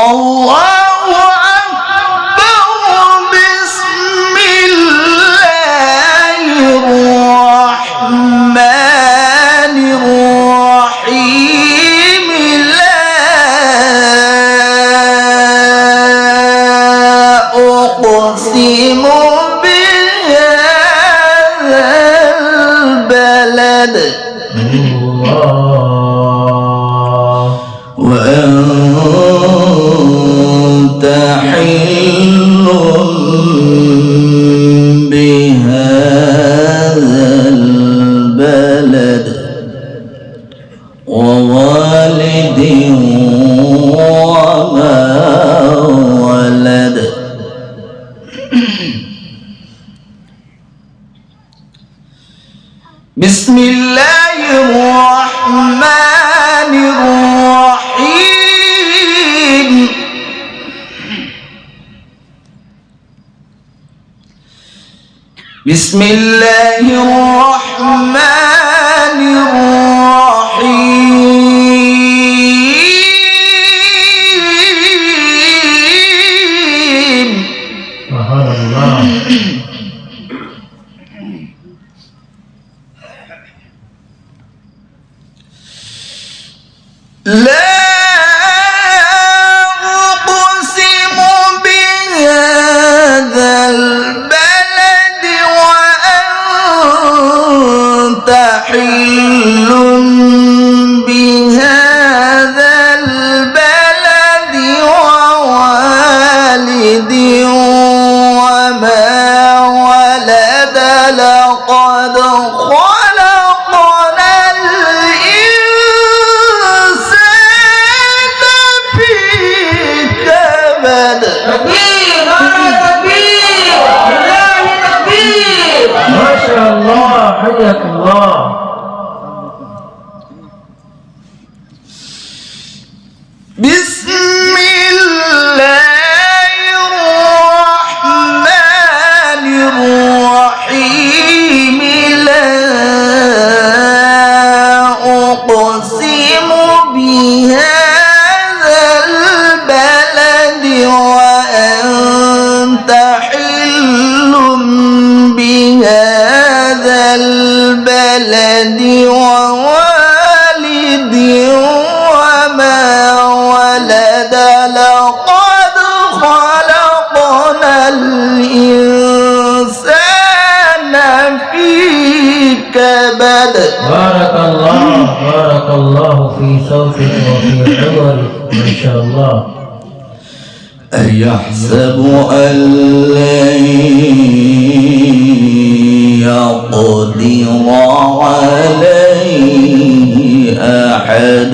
الله أكبر بسم الله الرحمن الرحيم لا أقسم بهذا البلد وأنت حل بهذا البلد ووالد وما ولد بسم الله الرحمن الرحيم بسم الله الرحمن الرحيم سبحان الله لا أقسم بهذا البلد وأنت حل بهذا البلد ووالد وما ولد لقد خلقنا الإنسان في كبد ما شاء الله حياك الله بسم الله الرحمن الرحيم لا أقسم بهذا البلد وأنت حل بهذا البلد ووالد وما ولد لقد خلقنا الإنسان في كبد بارك الله في صوتك وفي حضرك ما شاء الله أيحسب أن لن يقدر عليه أحد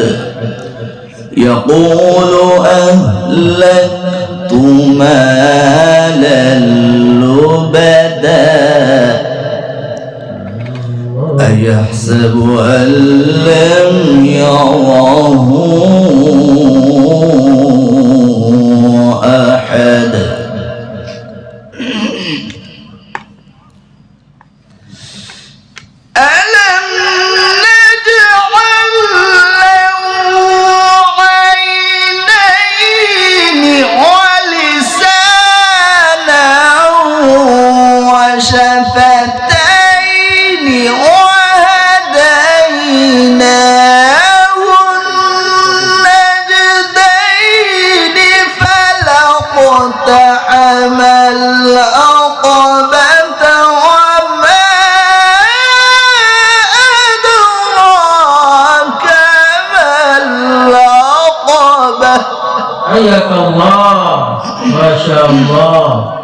يقول أهلكت مالا لبدا أيحسب أن لم يره أحد ألم نجعل له عينين ولسانا وشفتين وهديناه النجدين فلاقتحم العقبة وما أدراك ما العقبة حياك الله ما شاء الله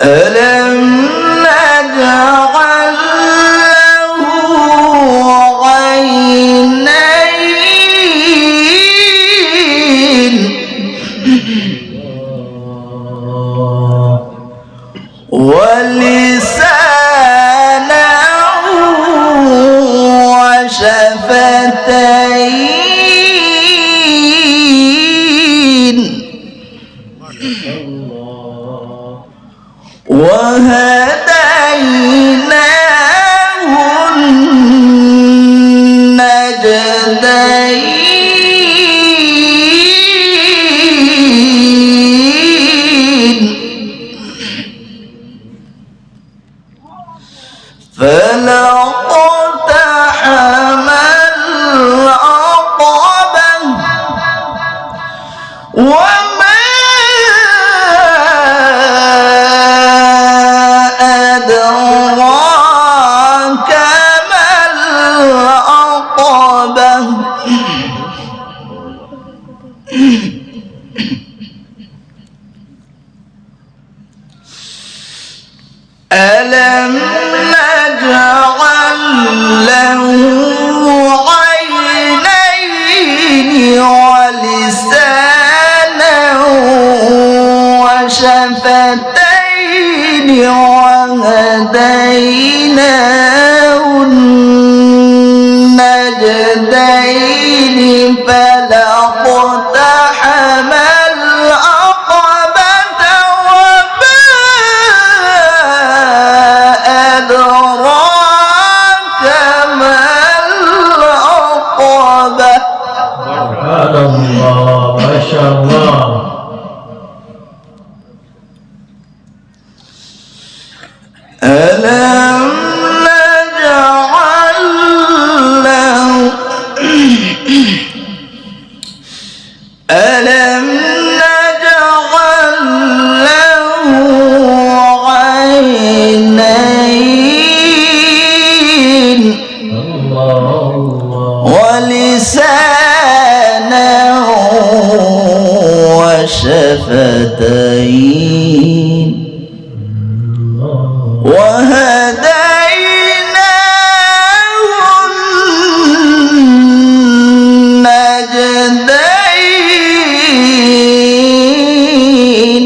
ألم نجعل له عينين ولسانا وشفتين وهديناه فلاقتحم العقبة وما أدراك ما العقبة ألم نجعل له عينين ولسانا وشفتين وهديناه النجدين فلاقتحم العقبة وما أدراك ما العقبة. سبحان الله ما شاء الله. ألم نجعل له ألم نجعل له عينين الله ولسانا وشفتين وهديناه النجدين.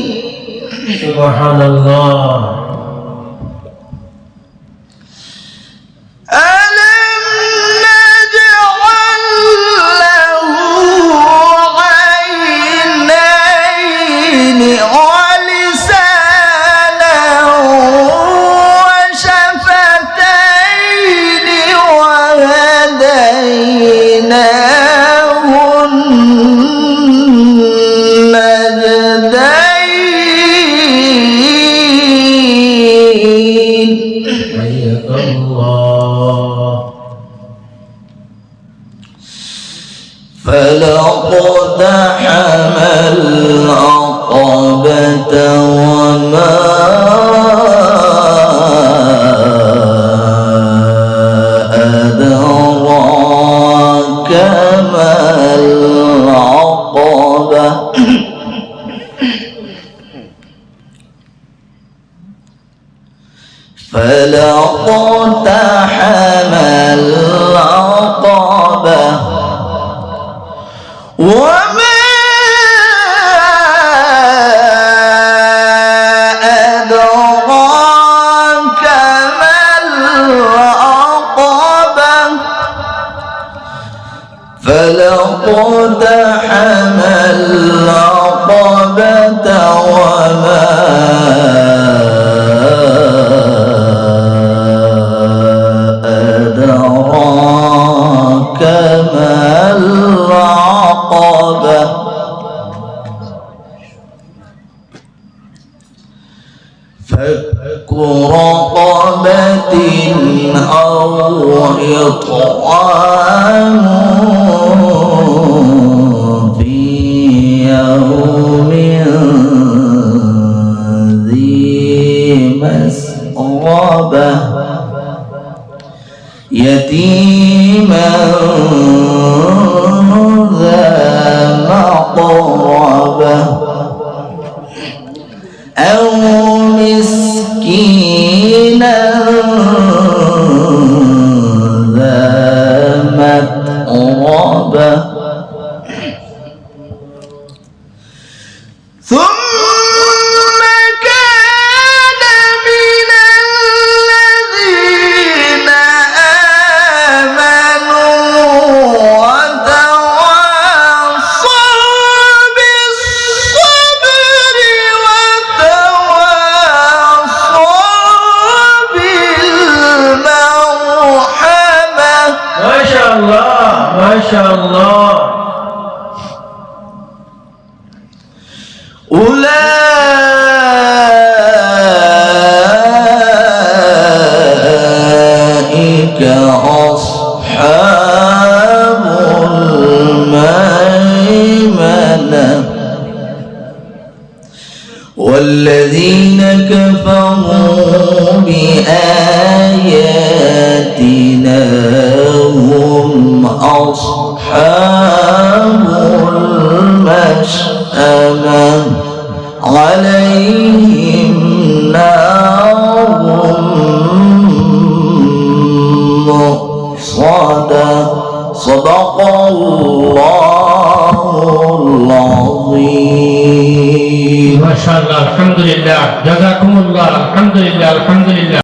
سبحان الله. ألم نجعل له عينين ولسانا وشفتين وهديناه النجدين. حياك الله. فلاقتحم العقبة وما أدراك ما العقبة فلاقتحم العقبة وما أدراك ما العقبة فلاقتحم العقبة وما أدراك ما العقبة فك رقبة أو إطعام في يوم ذي مسغبة يتيما ذا مقربة أو مسكينا ذا متربة ثم كان من الذين آمنوا وتواصوا بالصبر وتواصوا بالمرحمة. ما شاء الله ما شاء الله. أولئك মাশাআল্লাহ, আলহামদুলিল্লাহ, জাযাকুমুল্লাহ, আলহামদুলিল্লাহ, আলহামদুলিল্লাহ।